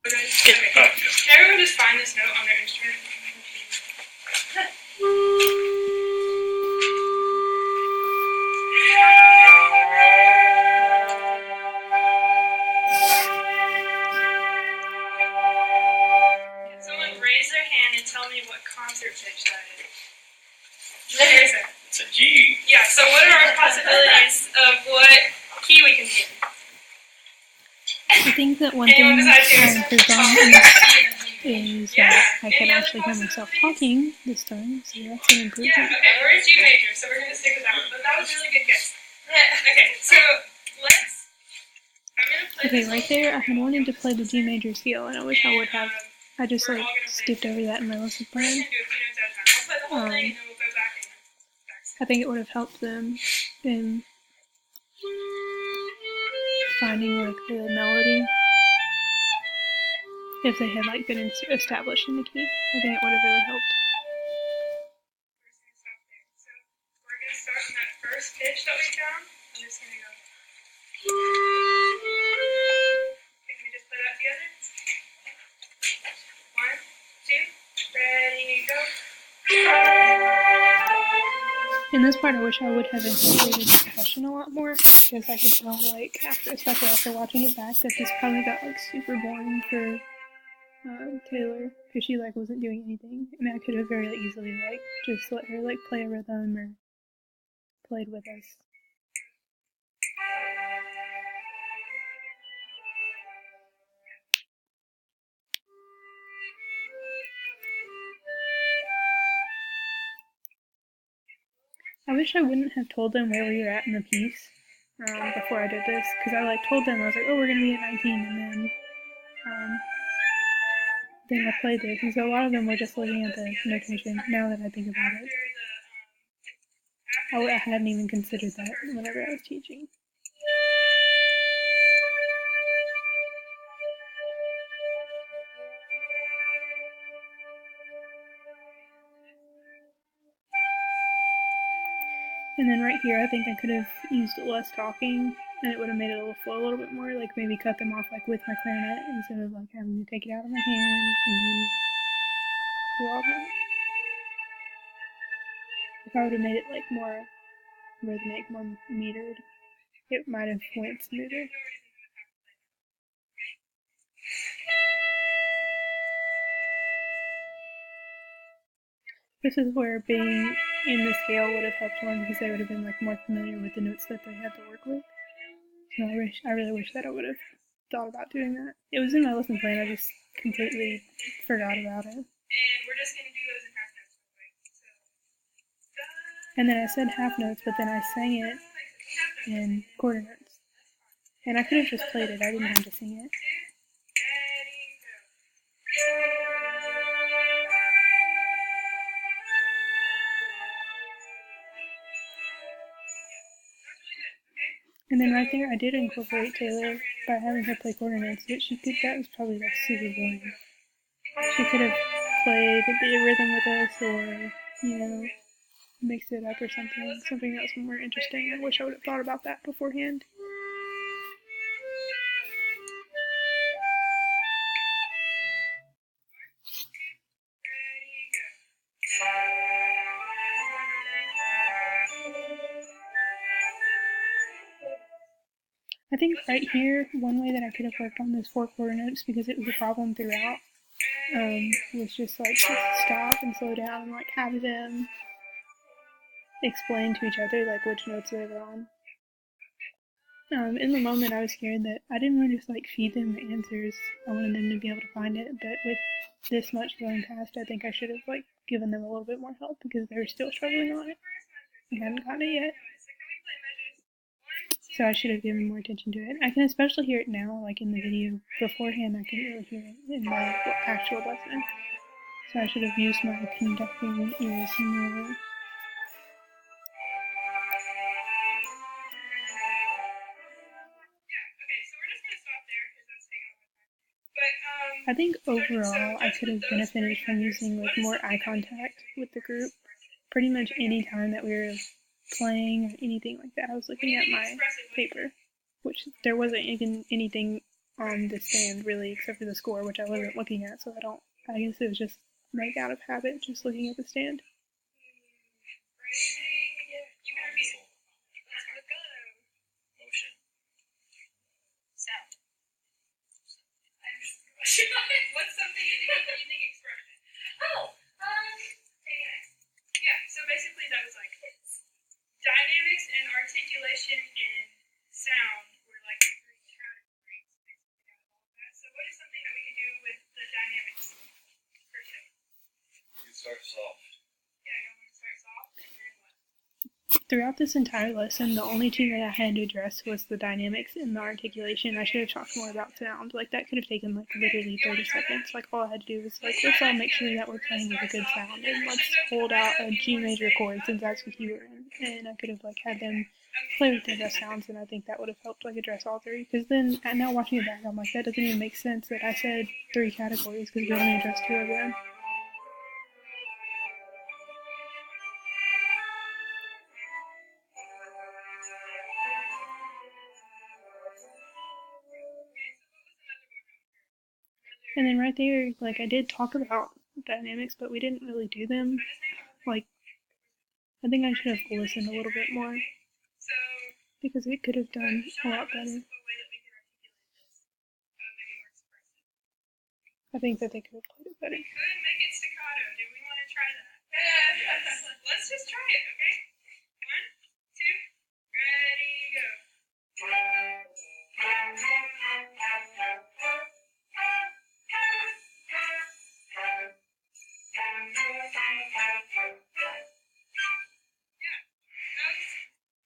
Okay. Everyone just find this note on their instrument. Someone raise their hand and tell me what concert pitch that is. Here's it. It's a G. Yeah, so what are our possibilities of what key we can be in? I think that one thing I've improved on is that I can actually hear myself talking this time, so that's an improvement. Yeah, okay, we're in G major, so we're going to stick with that one, but that was a really good guess. Okay, so let's... I'm going to play okay, right there, I had wanted to play the G major scale, and I wish I would have. I just like skipped over that in my lesson plan. I think it would have helped them in finding like the melody if they had like been established in the key. I think it would have really helped. So we're going to start on that first pitch that we found. I'm just going to go. Can we just play that together? 1, 2, ready, go. In this part, I wish I would have incorporated the percussion a lot more, because I could tell, like, especially after watching it back, that this probably got, like, super boring for Taylor, because she, like, wasn't doing anything. I mean, I could have very easily, like, just let her, like, play a rhythm or played with us. I wish I wouldn't have told them where we were at in the piece before I did this, because I like told them, I was like, oh, we're going to be at 19, and then I played this, and so a lot of them were just looking at the notation, now that I think about it. I hadn't even considered that whenever I was teaching. And then right here, I think I could have used less talking, and it would have made it flow a little bit more, like maybe cut them off like with my clarinet, instead of like having to take it out of my hand and then do all that. If I would have made it like more rhythmic, more metered, it might have went smoother. This is where being in the scale would have helped one, because they would have been like more familiar with the notes that they had to work with. So I really wish that I would have thought about doing that. It was in my lesson plan, I just completely forgot about it. And we're just going to do those in half notes real quick. And then I said half notes, but then I sang it in quarter notes. And I could have just played it, I didn't have to sing it. And then right there, I did incorporate Taylor by having her play quarter notes, but that was probably like super boring. She could have played the rhythm with us, or, you know, mixed it up or something else more interesting. I wish I would have thought about that beforehand. I think right here, one way that I could have worked on those 4 quarter notes, because it was a problem throughout, was just like stop and slow down and like have them explain to each other like which notes they were on. In the moment, I was scared that I didn't want to just like feed them the answers. I wanted them to be able to find it, but with this much going past, I think I should have like given them a little bit more help, because they were still struggling on it. I hadn't gotten it yet. So I should have given more attention to it. I can especially hear it now, like in the video. Beforehand, I couldn't really hear it in my actual lesson. So I should have used my conducting ears more. I think overall, I could have benefited from using like more eye contact with the group. Pretty much any time that we were playing or anything like that, I was looking at my paper, which there wasn't even anything on the stand really, except for the score, which I wasn't looking at, so I guess it was just like out of habit, just looking at the stand. You can repeat it. Legato. Motion. Sound. What's something you think expression? Yeah, so basically that was like dynamics and articulation and sound were like the three categories basically out of all of that. So what is something that we could do with the dynamics per se? You start soft. Yeah, you want to start soft and then what? Throughout this entire lesson, the only two that I had to address was the dynamics and the articulation. I should have talked more about sound. Like, that could have taken, like, literally 30 seconds. Like, all I had to do was, like, let's all make sure that we're playing with a good sound, and let's hold out a G major chord since that's what you were in. And I could have, like, had them play with the best sounds, and I think that would have helped, like, address all three. Because then, now watching it back, I'm like, that doesn't even make sense that I said 3 categories, because we only addressed 2 of them. And then right there, like, I did talk about dynamics, but we didn't really do them. Like, I think I should have listened a little bit more, because it could have done a lot better. I think that they could have played it better. We could make it staccato. Do we want to try that? Yes. Let's just try it, okay? 1, 2, ready, go. Yeah, that was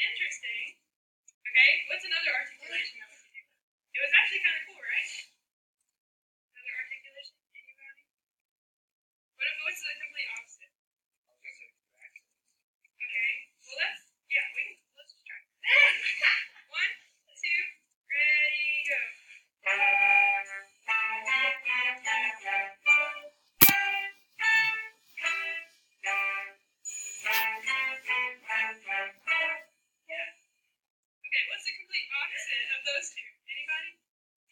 interesting. Okay, what's another articulation that we could do? It was actually kind of cool, right? Another articulation, anybody? What's the complete opposite? Okay, well let's just try. 1, 2, ready, go. Yeah. Okay, what's the complete opposite of those two? Anybody?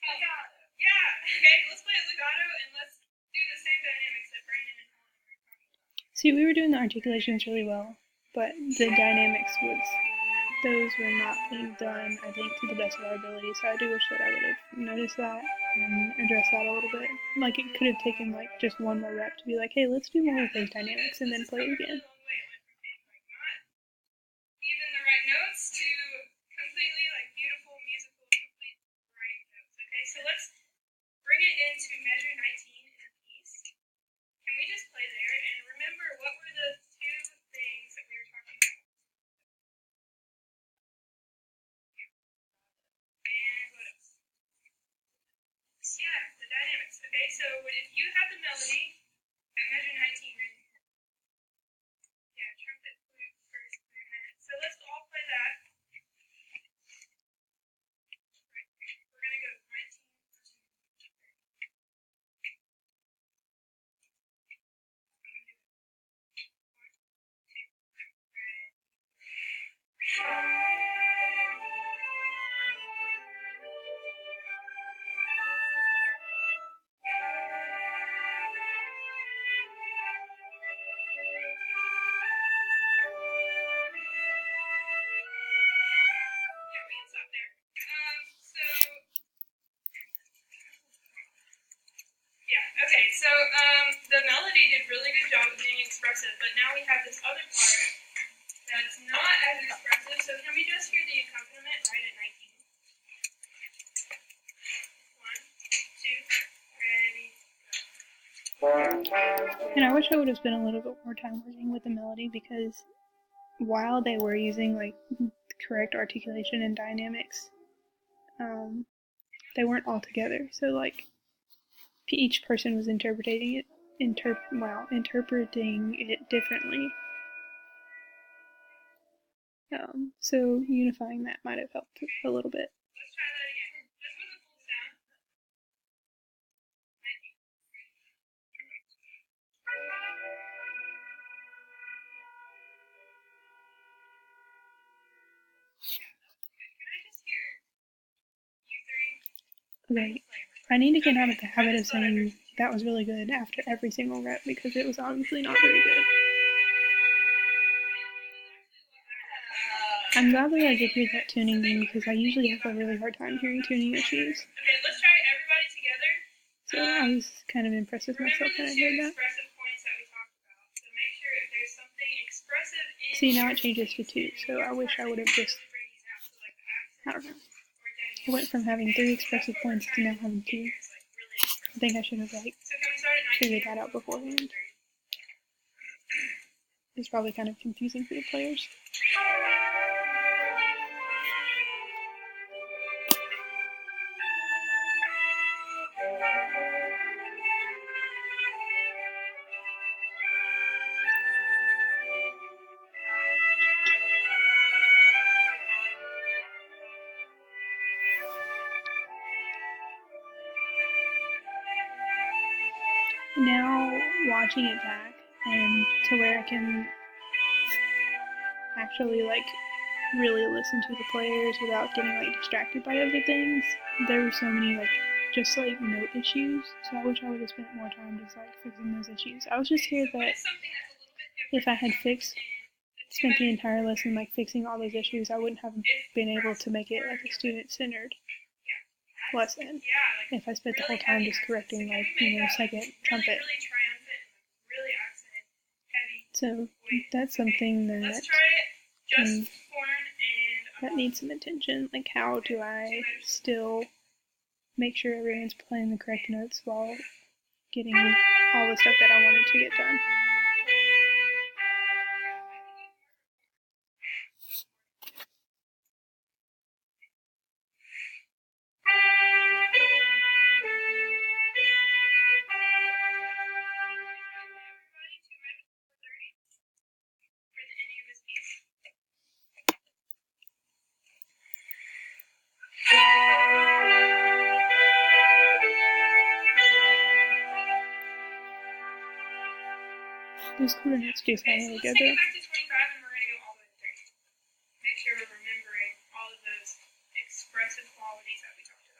Legato. Yeah. Okay, let's play it legato and let's do the same dynamics that Brandon and Helen were talking about. See, we were doing the articulations really well, but the dynamics those were not being done, I think, to the best of our ability. So I do wish that I would have noticed that and addressed that a little bit. Like, it could have taken, like, just one more rep to be like, hey, let's do more of those dynamics and then play it again. Not even the right notes to completely, like, beautiful, musical, complete right notes. Okay, so let's bring it into measure 19 in a piece. Can we just play there? And remember, what were the 2 things that we were talking about? And what else? Yeah, the dynamics. Okay, so if you have the melody at measure 19 right here. Yeah, trumpet, flute, first, clarinet. So let's all play that. Right here. We're gonna go 19. Yeah, we can stop there. Okay, so the melody did really good job of being expressive, but now we have this other part that's not as expressive, so can we just hear the accompaniment right at 19? 1, 2, ready. And I wish I would have spent a little bit more time working with the melody, because while they were using, like, correct articulation and dynamics, they weren't all together. So, like, each person was interpreting it differently. So unifying that might have helped a little bit. Let's try that again. Just with the full sound. 19. 2 minutes. Can I just hear you 3? Okay, I need to get out of the habit of saying that was really good after every single rep because it was obviously not very good. I'm glad that I did hear that tuning thing because I usually have a really hard time hearing tuning issues. Okay, let's try everybody together. So I was kind of impressed with myself when I heard that. Expressive points that we talked about. So make sure if there's something expressive in See, now it changes to 2, so I wish I would have just, I don't know. I went from having 3 expressive points to now having 2. I think I should have, like, figured that out beforehand. It's probably kind of confusing for the players. Now, watching it back, and to where I can actually, like, really listen to the players without getting, like, distracted by other things, there were so many, like, just, like, note issues, so I wish I would have spent more time just, like, fixing those issues. I was just scared that if I had spent the entire lesson, like, fixing all those issues, I wouldn't have been able to make it, like, a student-centered lesson if I spent the whole time just correcting, like, second trumpet. So that's something that that needs some attention. Like, how do I still make sure everyone's playing the correct notes while getting all the stuff that I wanted to get done? Those quarter notes do sound really good, though. Back to 25 and we're going to go all the way to 30. Make sure we're remembering all of those expressive qualities that we talked